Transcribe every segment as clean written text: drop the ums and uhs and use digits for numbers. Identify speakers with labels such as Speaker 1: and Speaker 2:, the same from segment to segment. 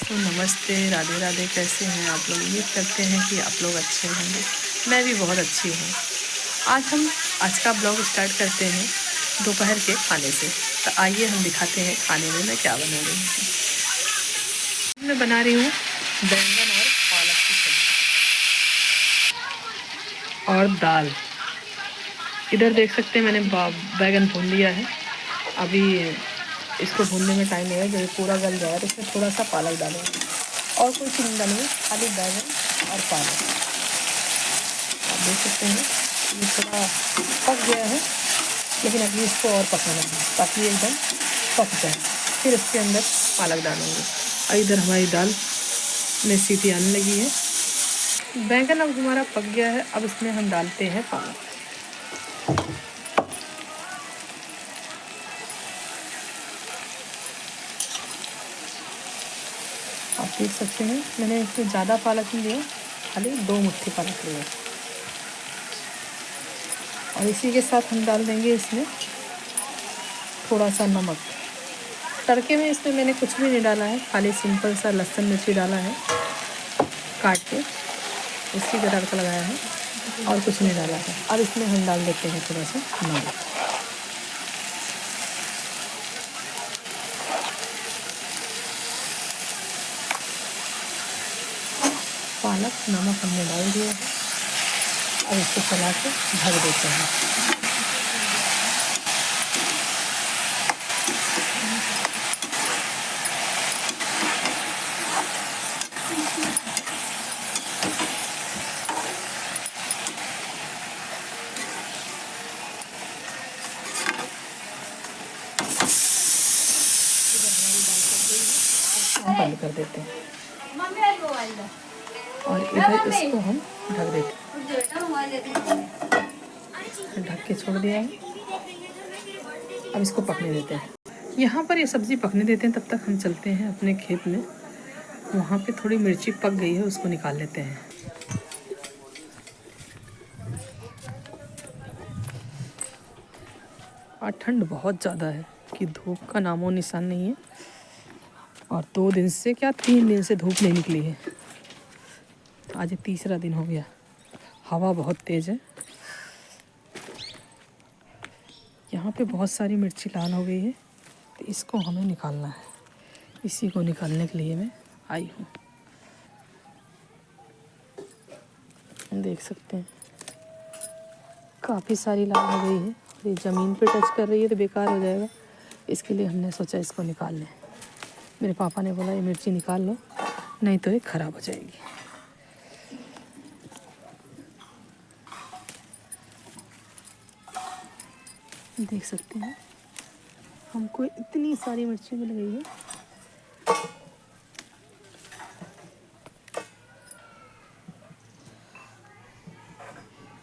Speaker 1: तो नमस्ते, राधे राधे। कैसे हैं आप लोग? उम्मीद करते हैं कि आप लोग अच्छे होंगे। मैं भी बहुत अच्छी हूँ। आज का ब्लॉग स्टार्ट करते हैं दोपहर के खाने से। तो आइए हम दिखाते हैं खाने में मैं क्या बना रही हूँ। मैं बना रही हूँ बैंगन और पालक की सब्जी और दाल। इधर देख सकते हैं मैंने बैंगन भून लिया है। अभी इसको भूनने में टाइम लगेगा। जब पूरा गल जाएगा तो इसमें थोड़ा सा पालक डालेंगे और कोई चीज़ डालेंगे, खाली बैंगन और पालक। आप देख सकते हैं ये थोड़ा पक गया है, लेकिन अभी इसको और पकाना है ताकि एकदम पक जाए। फिर इसके अंदर पालक डालेंगे। और इधर हमारी दाल में सीटी आने लगी है। बैंगन अब हमारा पक गया है। अब इसमें हम डालते हैं पालक। आप देख सकते हैं मैंने इसमें ज़्यादा पालक नहीं लिया, खाली 2 मुट्ठी पालक लिया। और इसी के साथ हम डाल देंगे इसमें थोड़ा सा नमक। तड़के में इसमें मैंने कुछ भी नहीं डाला है, खाली सिंपल सा लहसुन मिर्ची डाला है काट के, उसी का तड़का लगाया है और कुछ नहीं डाला है। अब इसमें हम डाल देते हैं थोड़ा सा नमक। पालक नमक हमने डाल दिया है। अब इसको चला के ढक देते हैं। बंद कर देते हैं और इधर इसको हम ढक देते हैं। ढक के छोड़ दिया है। अब इसको पकने देते हैं। यहाँ पर ये सब्ज़ी पकने देते हैं। तब तक हम चलते हैं अपने खेत में। वहाँ पे थोड़ी मिर्ची पक गई है, उसको निकाल लेते हैं। और ठंड बहुत ज़्यादा है कि धूप का नामो निशान नहीं है। और 2 दिन से क्या 3 दिन से धूप नहीं निकली है। आज 3रा दिन हो गया। हवा बहुत तेज़ है। यहाँ पे बहुत सारी मिर्ची लाल हो गई है, तो इसको हमें निकालना है। इसी को निकालने के लिए मैं आई हूँ। देख सकते हैं काफ़ी सारी लाल हो गई है। ये ज़मीन पे टच कर रही है तो बेकार हो जाएगा, इसके लिए हमने सोचा इसको निकाल लें। मेरे पापा ने बोला ये मिर्ची निकाल लो, नहीं तो ये ख़राब हो जाएगी। देख सकते हैं हमको इतनी सारी मिर्ची मिल गई है।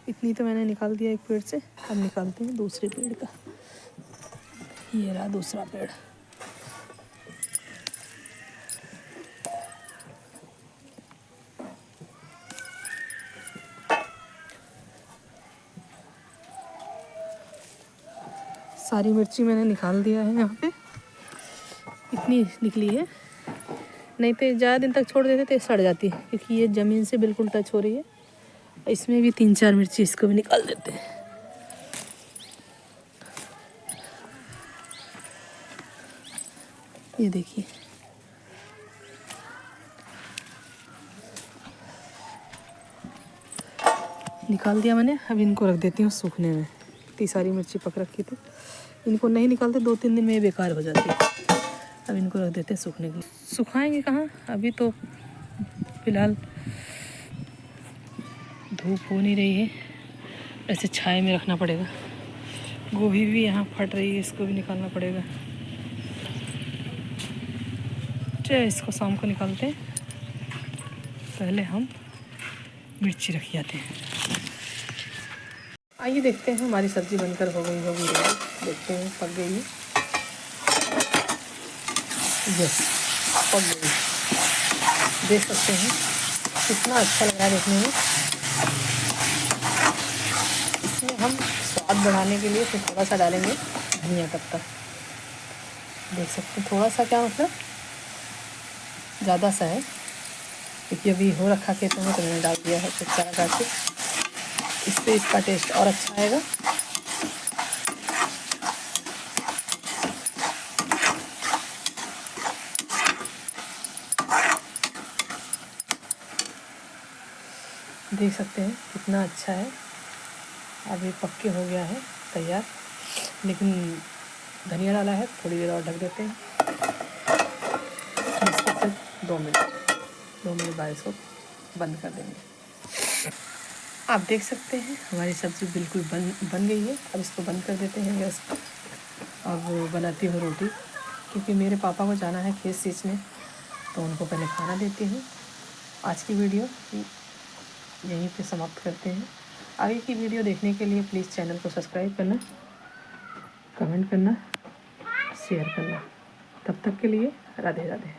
Speaker 1: इतनी तो मैंने निकाल दिया एक पेड़ से। अब निकालते हैं दूसरे पेड़ का। ये रहा दूसरा पेड़। सारी मिर्ची मैंने निकाल दिया है। यहाँ पे इतनी निकली है, नहीं तो ज़्यादा दिन तक छोड़ देते तो सड़ जाती है, क्योंकि ये ज़मीन से बिल्कुल टच हो रही है। इसमें भी 3-4 मिर्ची इसको भी निकाल देते हैं। ये देखिए निकाल दिया मैंने। अब इनको रख देती हूँ सूखने में। इतनी सारी मिर्ची पक रखी थी, इनको नहीं निकालते 2-3 दिन में ये बेकार हो जाती है। अब इनको रख देते हैं सूखने के लिए। सुखाएंगे कहाँ, अभी तो फ़िलहाल धूप हो नहीं रही है, ऐसे छाए में रखना पड़ेगा। गोभी भी यहाँ फट रही है, इसको भी निकालना पड़ेगा। चलिए इसको शाम को निकालते हैं। पहले हम मिर्ची रख जाते हैं। आइए देखते हैं हमारी सब्ज़ी बनकर हो गई होगी। देखते हैं पक गई है। यस, पक गई। देख सकते हैं कितना अच्छा लग रहा है देखने में। इसमें हम स्वाद बढ़ाने के लिए फिर थोड़ा सा डालेंगे धनिया पत्ता। देख सकते हैं थोड़ा सा, क्या मतलब ज़्यादा सा है, क्योंकि अभी हो रखा खेतों में तो मैंने डाल दिया है कुछ चारा काट के। इससे इसका टेस्ट और अच्छा आएगा। देख सकते हैं कितना अच्छा है। अभी पक्के हो गया है तैयार, लेकिन धनिया डाला है, थोड़ी देर और ढक देते हैं। इसको सिर्फ 2 मिनट बाद इसको बंद कर देंगे। आप देख सकते हैं हमारी सब्ज़ी बिल्कुल बन गई है। अब इसको बंद कर देते हैं गैस को। अब बनाती हूँ रोटी, क्योंकि मेरे पापा को जाना है खेत सींचने, तो उनको पहले खाना देती हूँ। आज की वीडियो यहीं पे समाप्त करते हैं। आगे की वीडियो देखने के लिए प्लीज़ चैनल को सब्सक्राइब करना, कमेंट करना, शेयर करना। तब तक के लिए राधे राधे।